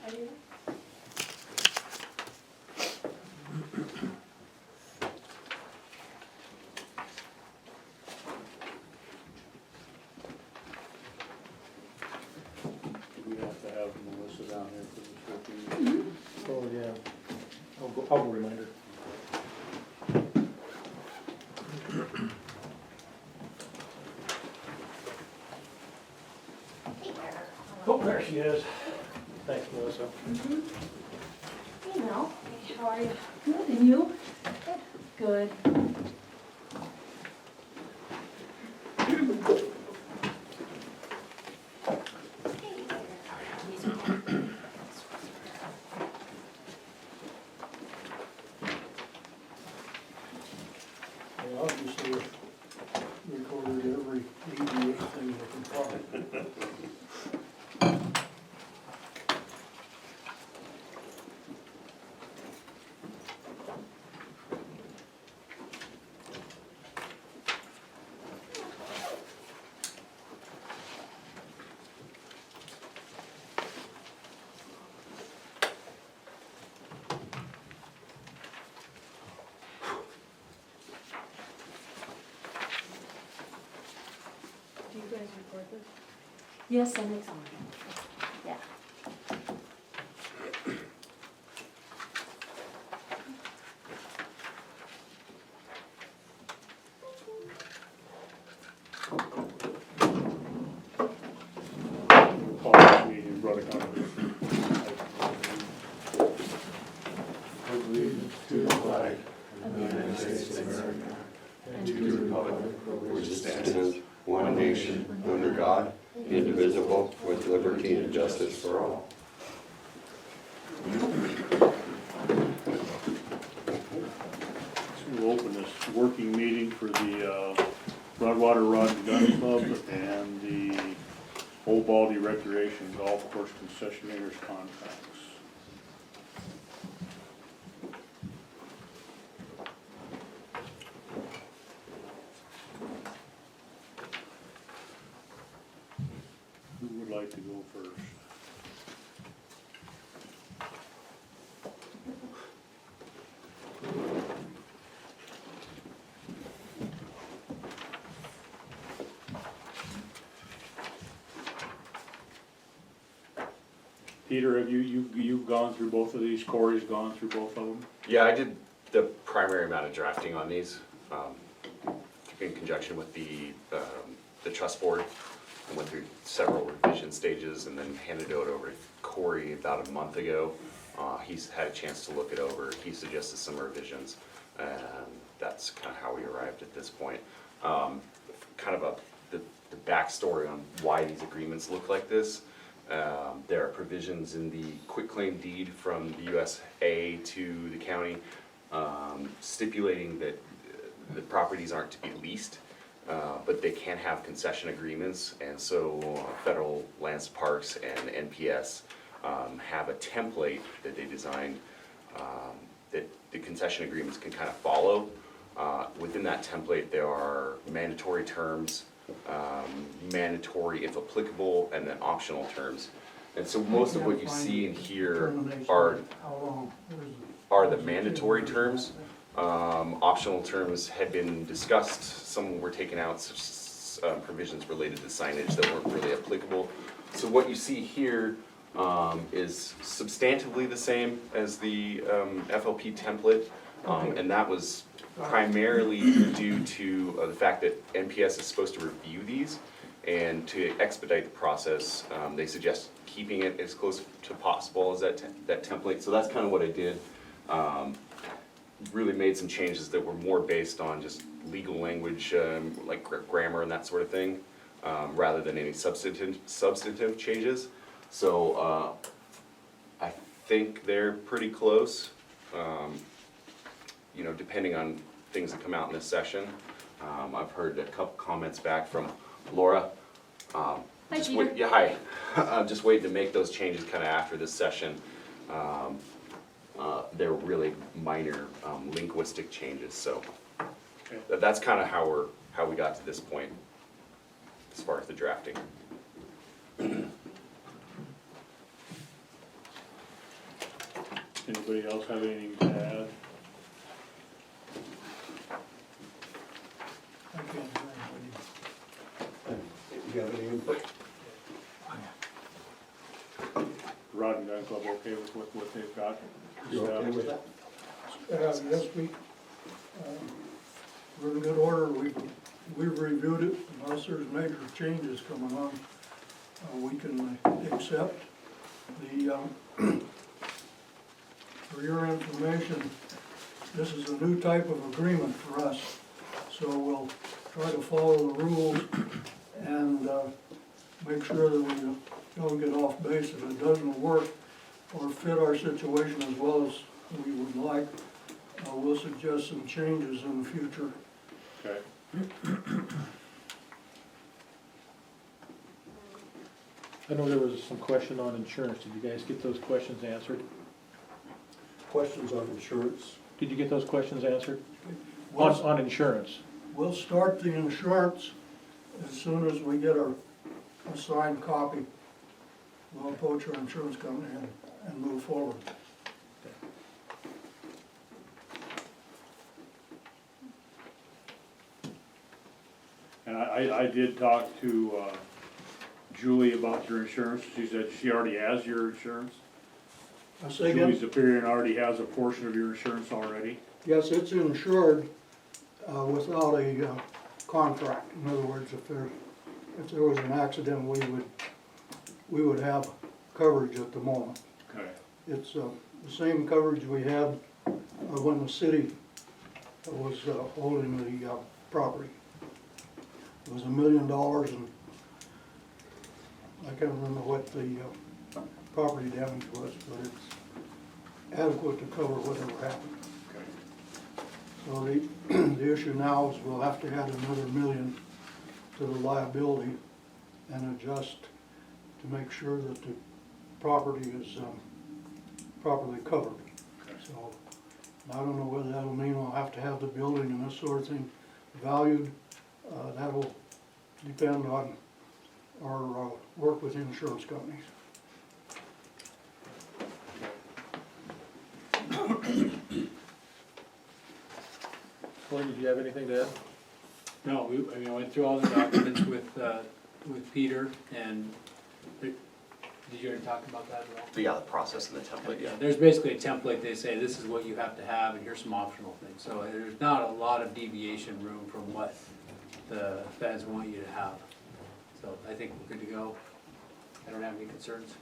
We have to have Melissa down here for this working meeting. Oh, yeah. I'll go remind her. Oh, there she is. Thanks, Melissa. Hey Mel, how are you? Good, and you? Good. They obviously recorded every EDA thing they can find. Do you guys record this? Yes, I make some. Yeah. Call this meeting, Brother County. Allegiance to the flag of the United States of America and to the republic for which it stands, one nation, under God, indivisible, with liberty and justice for all. So we'll open this working meeting for the Broadwater Rod and Gun Club and the Old Baldy Recreation Golf Course Concessionaires contracts. Who would like to go first? Peter, have you gone through both of these? Corey's gone through both of them? Yeah, I did the primary amount of drafting on these, in conjunction with the trust board. I went through several revision stages and then handed it over to Corey about a month ago. He's had a chance to look it over. He suggested some revisions, and that's kind of how we arrived at this point. Kind of the backstory on why these agreements look like this. There are provisions in the quitclaim deed from the USA to the county stipulating that the properties aren't to be leased, but they can have concession agreements, and so Federal Lands Parks and NPS have a template that they designed that the concession agreements can kind of follow. Within that template, there are mandatory terms, mandatory if applicable, and then optional terms. And so most of what you see in here are the mandatory terms. Optional terms had been discussed, some were taken out, such as provisions related to signage that weren't really applicable. So what you see here is substantively the same as the FLP template, and that was primarily due to the fact that NPS is supposed to review these, and to expedite the process, they suggest keeping it as close to possible as that template. So that's kind of what I did. Really made some changes that were more based on just legal language, like grammar and that sort of thing, rather than any substantive changes. So I think they're pretty close. You know, depending on things that come out in this session. I've heard a couple comments back from Laura. Hi, just Peter. Yeah, hi. I'm just waiting to make those changes kind of after this session. They're really minor linguistic changes, so that's kind of how we got to this point as far as the drafting. Anybody else have anything to add? I can't do anything. You have any input? Rod and Gun Club okay with what they've got? You okay with that? Yes, we're in good order. We've reviewed it. Unless there's major changes coming on, we can accept the, for your information, this is a new type of agreement for us. So we'll try to follow the rules and make sure that we don't get off base. If it doesn't work or fit our situation as well as we would like, we'll suggest some changes in the future. Okay. I know there was some question on insurance. Did you guys get those questions answered? Questions on insurance? Did you get those questions answered? We'll, On insurance? we'll start the insurance as soon as we get a signed copy. We'll approach our insurance company and move forward. And I did talk to Julie about your insurance. She said she already has your insurance. I say again? Julie's Superior already has a portion of your insurance already. Yes, it's insured without a contract. In other words, if there was an accident, we would have coverage at the moment. Okay. It's the same coverage we had when the city was holding the property. It was $1 million, and I can't remember what the property damage was, but it's adequate to cover whatever happened. Okay. So the issue now is we'll have to add another $1 million to the liability and adjust to make sure that the property is properly covered. Okay. So I don't know whether that'll mean we'll have to have the building and this sort of thing valued. That'll depend on our work with insurance companies. Glenn, did you have anything to add? No, I went through all the documents with Peter, and did you already talk about that at all? But yeah, the process and the template, yeah. There's basically a template, they say this is what you have to have, and here's some optional things. So there's not a lot of deviation room from what the feds want you to have. So I think we're good to go. I don't have any concerns.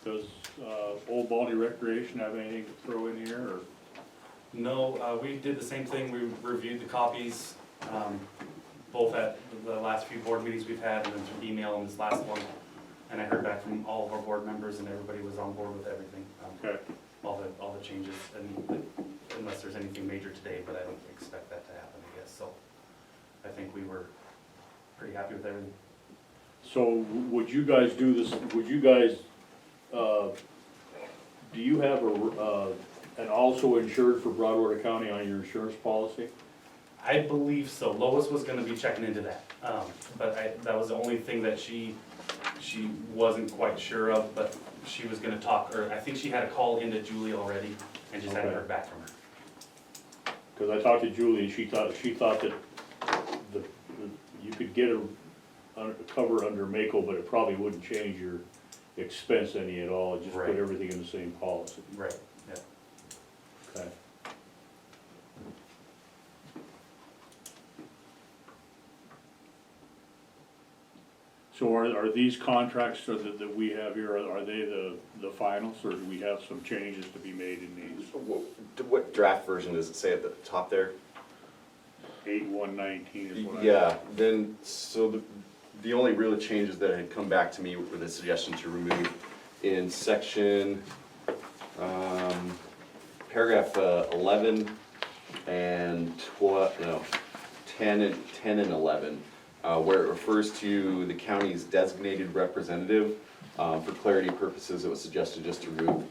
Does Old Baldy Recreation have anything to throw in here, or? No, we did the same thing, we reviewed the copies, both at the last few board meetings we've had and then through email and this last one. And I heard back from all of our board members and everybody was on board with everything. Okay. All the changes, and unless there's anything major today, but I don't expect that to happen, I guess, so. I think we were pretty happy with everything. So would you guys do this, would you guys, do you have an also insured for Broadwater County on your insurance policy? I believe so. Lois was gonna be checking into that, but that was the only thing that she wasn't quite sure of, but she was gonna talk, or I think she had a call into Julie already, and just hadn't Okay. heard back from her. Cause I talked to Julie and she thought that you could get a cover under Mako, but it probably wouldn't change your expense any at all, it just put Right. everything in the same policy. Right, yeah. Okay. So are these contracts that we have here, are they the finals, or do we have some changes to be made in these? What draft version does it say at the top there? 8119 is what I. Yeah, then, so the only real changes that had come back to me were the suggestion to remove in section, paragraph 11 and 10 and 11, where it refers to the county's designated representative. For clarity purposes, it was suggested just to remove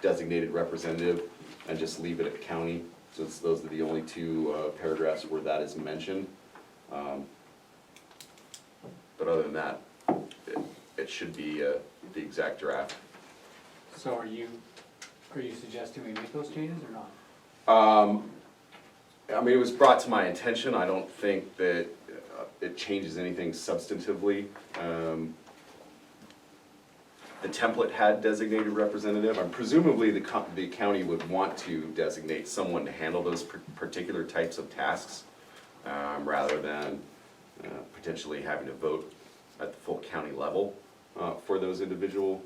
designated representative and just leave it at county. Since those are the only two paragraphs where that is mentioned. But other than that, it should be the exact draft. So are you suggesting we make those changes or not? I mean, it was brought to my attention, I don't think that it changes anything substantively. The template had designated representative, and presumably the county would want to designate someone to handle those particular types of tasks, rather than potentially having to vote at the full county level for those individual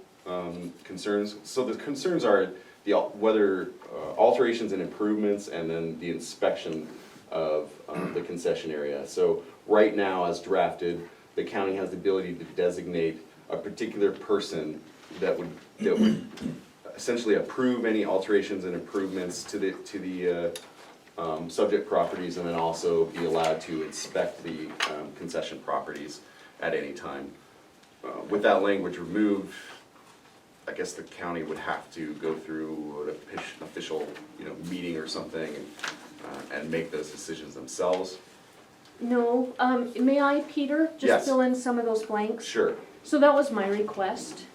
concerns. So the concerns are whether alterations and improvements, and then the inspection of the concession area. So right now, as drafted, the county has the ability to designate a particular person that would essentially approve any alterations and improvements to the subject properties, and then also be allowed to inspect the concession properties at any time. With that language removed, I guess the county would have to go through an official, meeting or something, and make those decisions themselves. No, may I, Peter, Yes. just fill in some of those blanks? Sure. So that was my request,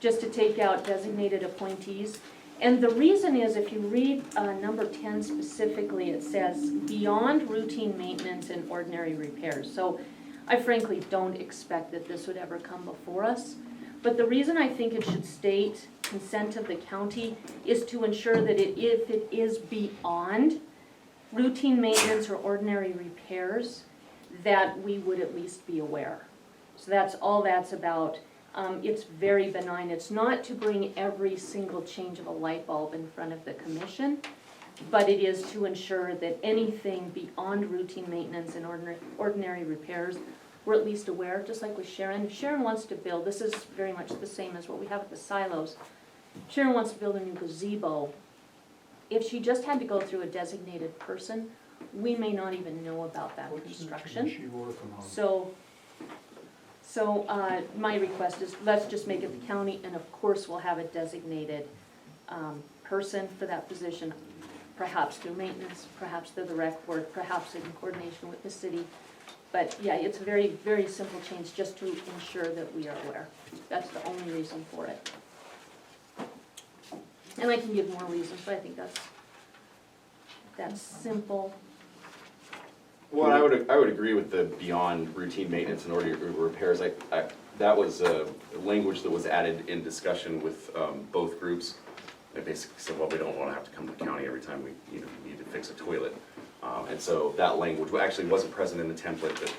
just to take out designated appointees. And the reason is, if you read number 10 specifically, it says beyond routine maintenance and ordinary repairs. So I frankly don't expect that this would ever come before us. But the reason I think it should state consent of the county is to ensure that if it is beyond routine maintenance or ordinary repairs, that we would at least be aware. So that's all that's about. It's very benign. It's not to bring every single change of a light bulb in front of the commission, but it is to ensure that anything beyond routine maintenance and ordinary repairs, we're at least aware, just like with Sharon. If Sharon wants to build, this is very much the same as what we have at the silos. Sharon wants to build a new gazebo. If she just had to go through a designated person, we may not even know about that construction. What's she working on? So my request is, let's just make it the county, and of course we'll have a designated person for that position, perhaps through maintenance, perhaps through the rec board, perhaps in coordination with the city. But yeah, it's a very, very simple change, just to ensure that we are aware. That's the only reason for it. And I can give more reasons, but I think that's simple. Well, I would agree with the beyond routine maintenance and ordinary repairs. That was a language that was added in discussion with both groups. They basically said, well, we don't want to have to come to the county every time we need to fix a toilet. And so that language actually wasn't present in the template, but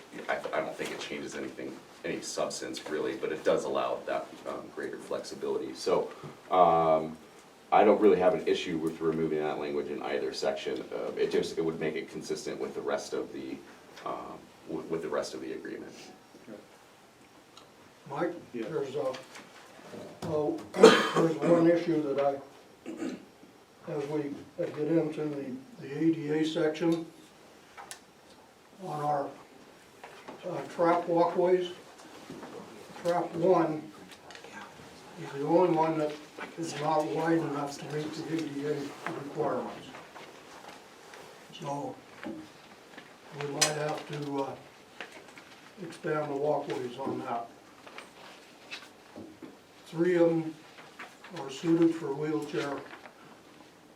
I don't think it changes anything, any substance really, but it does allow that greater flexibility. So I don't really have an issue with removing that language in either section. It would make it consistent with the rest of the agreement. Mike, Yeah. there's one issue that as we get into the ADA section, on our trap walkways, trap 1 is the only one that is not wide enough to meet the ADA requirements. So we might have to expand the walkways on that. 3 of them are suited for wheelchair.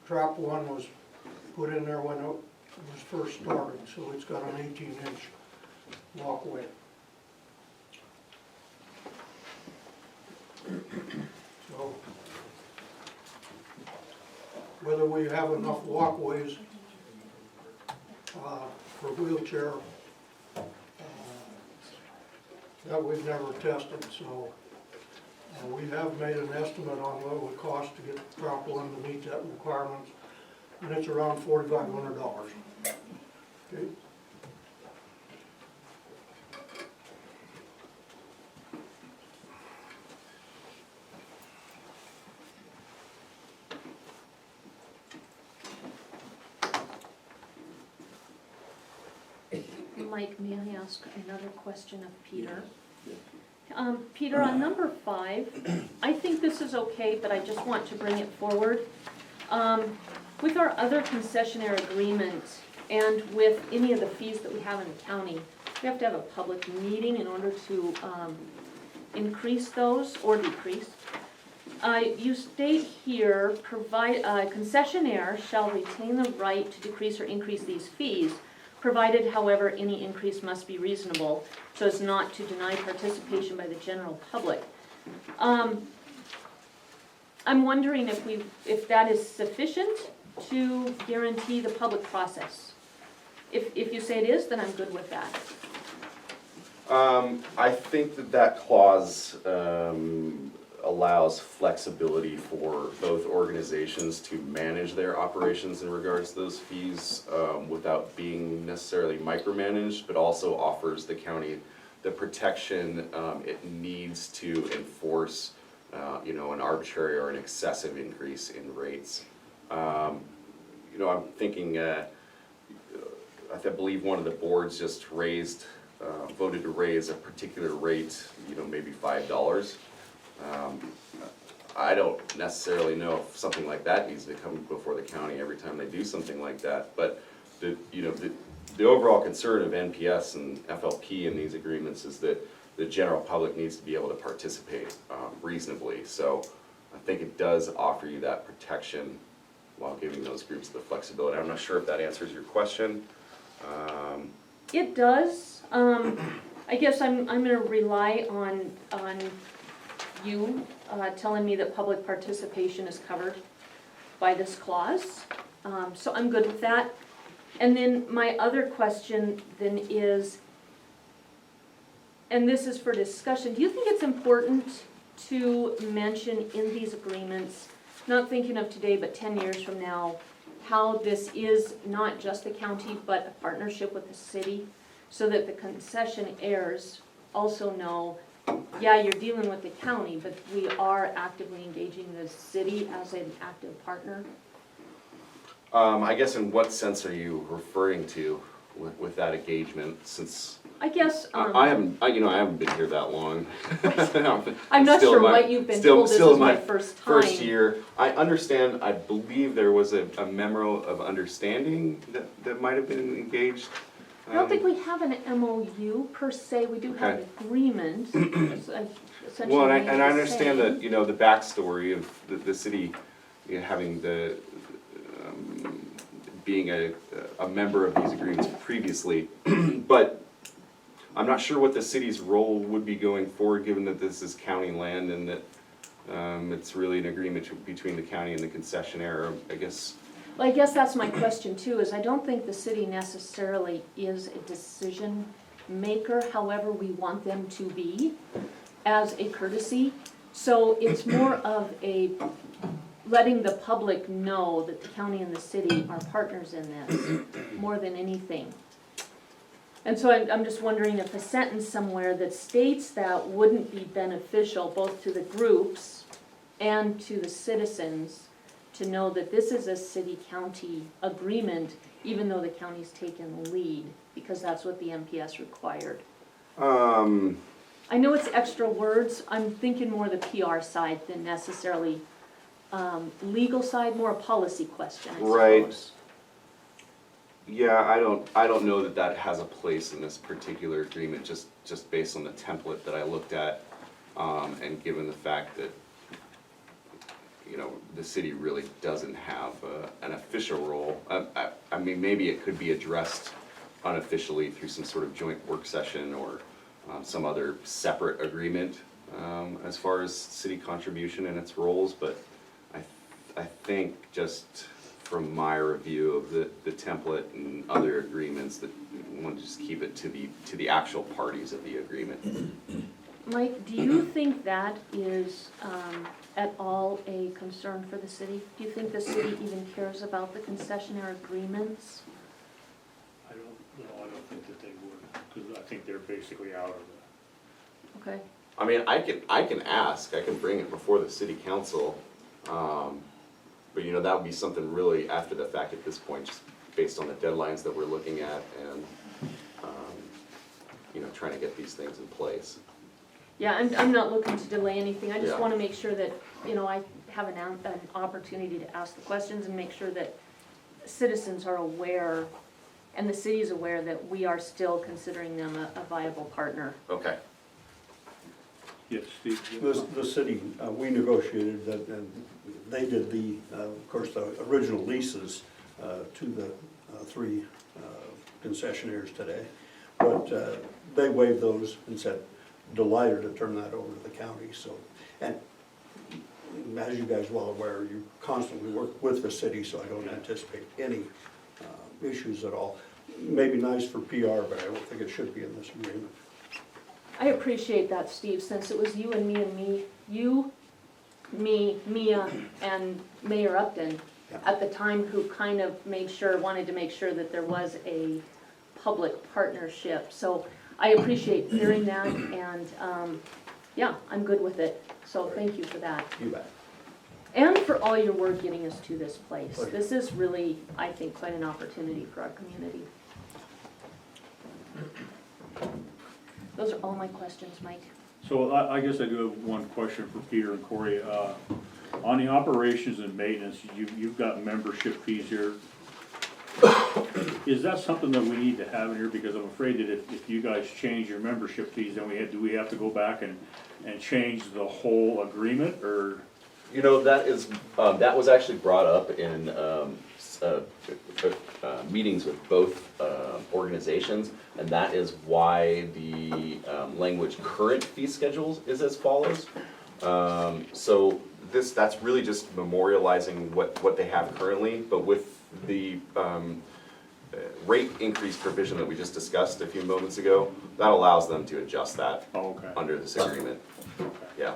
Trap 1 was put in there when it was first started, so it's got an 18-inch walkway. So whether we have enough walkways for wheelchair, that we've never tested, so we have made an estimate on what it would cost to get Trap 1 to meet that requirement, and it's around $4,500. Okay. Mike, may I ask another question of Peter? Peter, on number 5, I think this is okay, but I just want to bring it forward. With our other concessionaire agreement and with any of the fees that we have in the county, we have to have a public meeting in order to increase those or decrease. You state here, concessionaire shall retain the right to decrease or increase these fees, provided, however, any increase must be reasonable, so as not to deny participation by the general public. I'm wondering if that is sufficient to guarantee the public process. If you say it is, then I'm good with that. I think that clause allows flexibility for both organizations to manage their operations in regards to those fees without being necessarily micromanaged, but also offers the county the protection it needs to enforce an arbitrary or an excessive increase in rates. I'm thinking, I believe one of the boards just voted to raise a particular rate, maybe $5. I don't necessarily know if something like that needs to come before the county every time they do something like that, but the overall concern of NPS and FLP in these agreements is that the general public needs to be able to participate reasonably. So I think it does offer you that protection while giving those groups the flexibility. I'm not sure if that answers your question. It does. I guess I'm gonna rely on you telling me that public participation is covered by this clause. So I'm good with that. And then my other question then is, and this is for discussion, do you think it's important to mention in these agreements, not thinking of today, but 10 years from now, how this is not just the county, but a partnership with the city, so that the concessionaires also know, yeah, you're dealing with the county, but we are actively engaging the city as an active partner? I guess in what sense are you referring to with that engagement, since I guess, I haven't been here that long. I'm not Still sure my- what you've been still- told, this still is my my first time. First year, I understand, I believe there was a memo of understanding that might have been engaged. I don't think we have an MOU per se, we do have an agreement, essentially. Well, and I remains the understand same. that, the backstory of the city having being a member of these agreements previously, but I'm not sure what the city's role would be going forward, given that this is county land and that it's really an agreement between the county and the concessionaire, I guess. Well, I guess that's my question too, is I don't think the city necessarily is a decision maker, however we want them to be, as a courtesy. So it's more of a letting the public know that the county and the city are partners in this, more than anything. And so I'm just wondering if a sentence somewhere that states that wouldn't be beneficial both to the groups and to the citizens to know that this is a city-county agreement, even though the county's taken the lead, because that's what the MPS required. I know it's extra words, I'm thinking more the PR side than necessarily legal side, more a policy question, I suppose. Right. Yeah, I don't know that has a place in this particular agreement, just based on the template that I looked at, and given the fact that, the city really doesn't have an official role. I mean, maybe it could be addressed unofficially through some sort of joint work session or some other separate agreement as far as city contribution and its roles, but I think just from my review of the template and other agreements, that we want to just keep it to the actual parties of the agreement. Mike, do you think that is at all a concern for the city? Do you think the city even cares about the concessionaire agreements? I don't think that they would, because I think they're basically out of it. Okay, I mean, I can ask, I can bring it before the city council, but that would be something really after the fact at this point, just based on the deadlines that we're looking at and, trying to get these things in place. yeah, I'm not looking to delay anything, I just Yeah. wanna make sure that, I have an opportunity to ask the questions and make sure that citizens are aware, and the city is aware that we are still considering them a viable partner. Okay, Yes, Steve? The city, we negotiated that, and they did of course, the original leases to the three concessionaires today. But they waived those and said, delighted to turn that over to the county, so. And as you guys well aware, you constantly work with the city, so I don't anticipate any issues at all. Maybe nice for PR, but I don't think it should be in this agreement. I appreciate that, Steve, since it was you and me, Mia, and Mayor Upton Yeah. at the time who kind of wanted to make sure that there was a public partnership. So I appreciate hearing that, and, yeah, I'm good with it. So thank you for that. You bet. And for all your work getting us to this place. Pleasure. This is really, I think, quite an opportunity for our community. Those are all my questions, Mike. So I guess I do have one question for Peter and Corey. On the operations and maintenance, you've got membership fees here. Is that something that we need to have in here? Because I'm afraid that if you guys change your membership fees, then do we have to go back and change the whole agreement, or? you know, that was actually brought up in meetings with both organizations, and that is why the language current fee schedules is as follows. So that's really just memorializing what they have currently, but with the rate increase provision that we just discussed a few moments ago, that allows them to adjust that Oh, okay. under this agreement, yeah.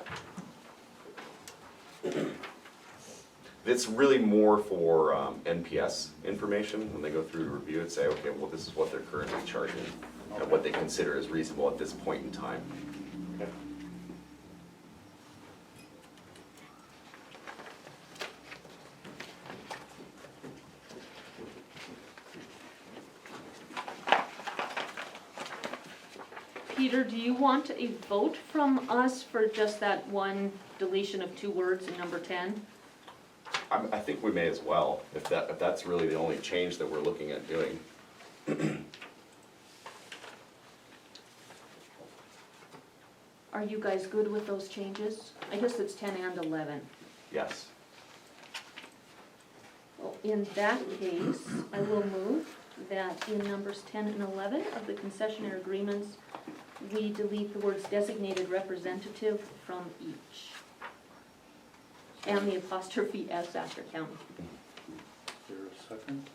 It's really more for NPS information, when they go through to review it, say, okay, well, this is what they're currently charging, and what they consider is reasonable at this point in time. Okay. Peter, do you want a vote from us for just that one deletion of 2 words in number 10? I think we may as well, if that's really the only change that we're looking at doing. Are you guys good with those changes? I guess it's 10 and 11. Yes. Well, in that case, I will move that in numbers 10 and 11 of the concessionaire agreements, we delete the words designated representative from each. And the apostrophe S after county. Is there a second?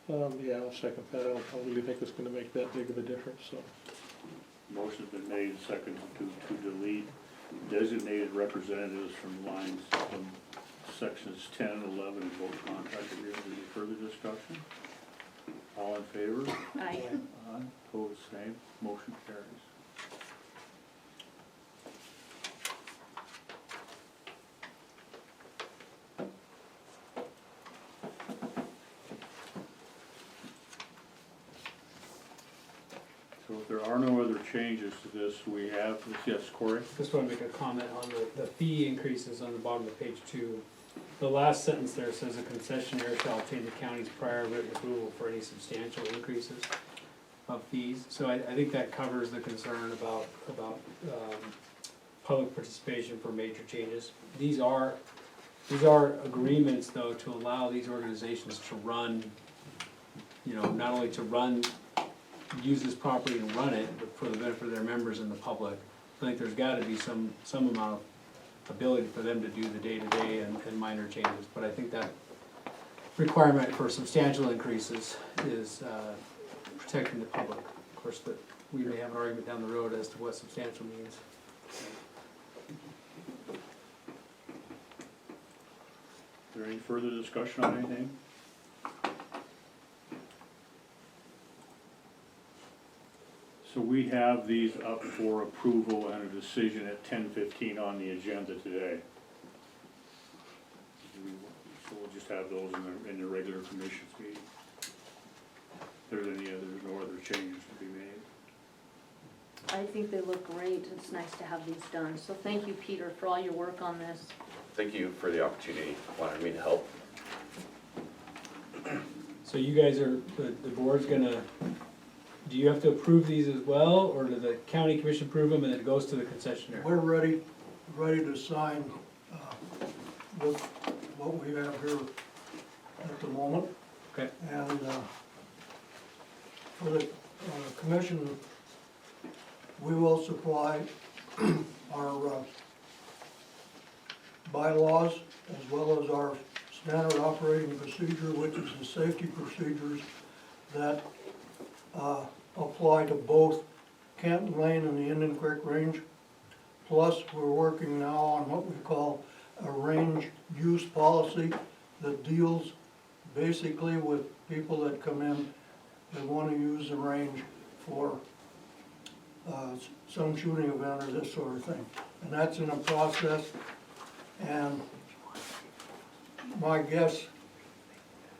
Yeah, I'll second that. I don't really think it's gonna make that big of a difference, so. Motion's been made, second to delete designated representatives from lines from sections 10 and 11 of both contract agreements. Any further discussion? All in favor? Aye. Aye. Opposed, same. Motion carries. So if there are no other changes to this, we have, yes, Corey? Just want to make a comment on the fee increases on the bottom of page 2. The last sentence there says a concessionaire shall obtain the county's prior written approval for any substantial increases of fees. So I think that covers the concern about public participation for major changes. These are agreements, though, to allow these organizations to run, not only to use this property and run it, but for the benefit of their members and the public. I think there's gotta be some amount of ability for them to do the day-to-day and minor changes, but I think that requirement for substantial increases is protecting the public. Of course, that we may have an argument down the road as to what substantial means. Is there any further discussion on anything? So we have these up for approval and a decision at 10:15 on the agenda today. So we'll just have those in the regular commission's meeting. If there's no other changes to be made. I think they look great. It's nice to have these done. So thank you, Peter, for all your work on this. Thank you for the opportunity, wanting me to help. So you guys are, the board's gonna, do you have to approve these as well, or does the county commission approve them and then it goes to the concessionaire? We're ready to sign, with what we have here at the moment. Okay. And, for the, commission, we will supply our, bylaws as well as our standard operating procedure, which is the safety procedures that, apply to both Canton Lane and the Indian Creek Range. Plus, we're working now on what we call a range use policy that deals basically with people that come in, they want to use the range for some shooting event or this sort of thing. And that's in a process, and my guess,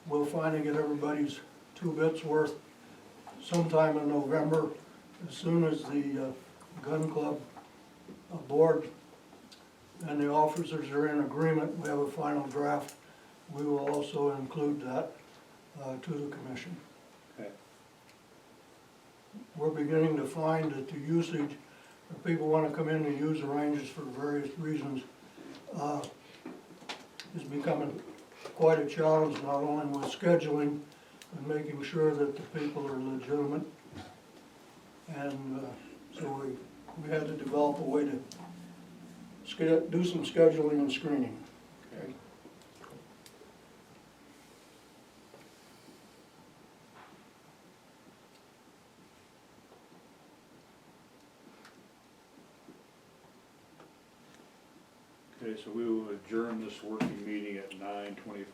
we'll finally get everybody's 2 bits worth sometime in November, as soon as the gun club board and the officers are in agreement, we have a final draft. We will also include that to the commission. Okay. We're beginning to find that the usage, if people want to come in and use the ranges for various reasons, is becoming quite a challenge, not only with scheduling, and making sure that the people are legitimate. And so we had to develop a way to do some scheduling and screening. Okay. Okay, so we will adjourn this working meeting at 9:25.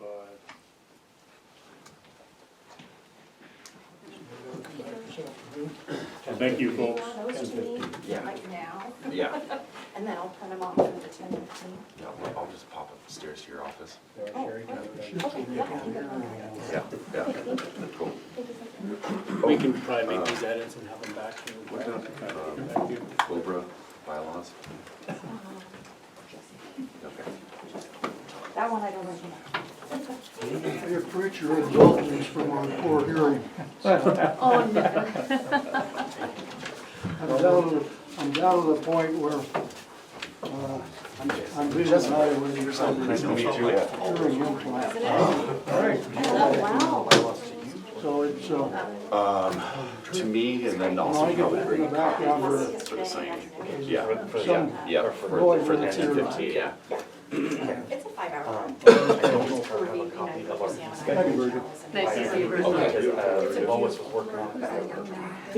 Thank you, folks. Those to me, like now, Yeah, and then I'll print them off for the 10:15. yeah, I'll just pop upstairs to your office. Oh, okay, Yeah, yeah, cool. We can probably make these edits and have them back to you. Thank you. Cobra bylaws. Okay. That one I don't recognize. I appreciate your indulgence from our poor hearing. Oh, no. I'm down to the point where, I'm vision evaluating something. Nice to meet you. Hearing implant. Oh, wow. So it's, To me, and then I also get in the background here. for the sign. Yeah, Some yeah, for the 10:15, yeah. It's a 5-hour one. Just for reading, you know, for Sam and I. Thank you, Bridget. Nice to see you, Bruce. Lois was working on it.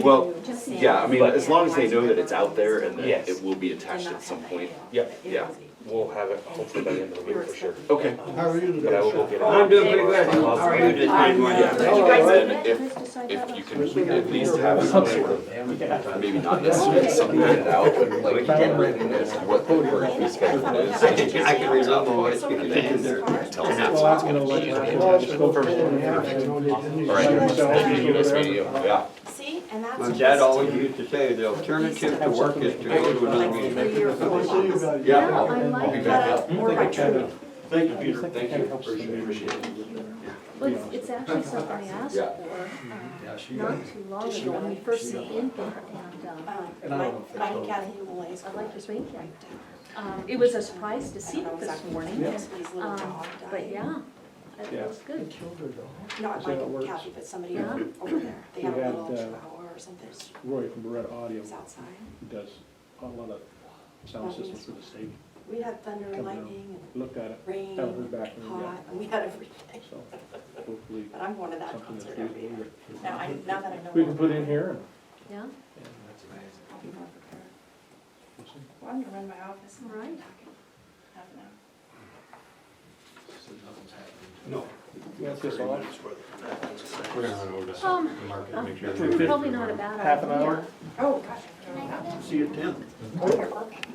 Well, yeah, I mean, as long as they know that it's out there and that Yes. it will be attached at some point. Yep, Yeah, we'll have it hopefully by the end of the week for sure. okay. How are you But I will today, go get it. I'm doing pretty good. How are you today? And if you can at least have some sort of, maybe not necessarily something written out, but like handwritten as what the work we scheduled is. I can remember what it's And then tell us Well, that's. I'm gonna let you go first. All right, nice meeting you, yeah. See, and that's. My dad always used to say, the alternative to work is to go to another meeting. 3 or 4 months. guys? Yeah, I I'll like be that. back. Or by tree. Thank you, Peter, thank you, appreciate it. Well, it's actually something I asked Yeah. for, not too long ago, when we first came in here, and, Mike and Kathy Malays. I like your swing kit. It was a surprise to see it this morning, but yeah, it was good. Not So it Mike and works. Kathy, but somebody Yeah. over there. They had We a had, little chihuahua or something. Roy from Beretta Audio, It was outside. who does a lot of sound systems for the state, We had thunder and Come down. lightning looked at it, and rain, haven't heard back from him hot, yet, and we had everything. so hopefully But I'm going to that something that's concert every year. reasonable. Now that I know. We can put in here and, Yeah, I'll be more prepared. we'll see. Well, I'm gonna run my office. and Right. half an hour. No. You want this all? We're gonna run over to um, the market and make sure. probably not a bad idea. Half an hour? Oh, gosh. See you at 10. Oh, you're perfect.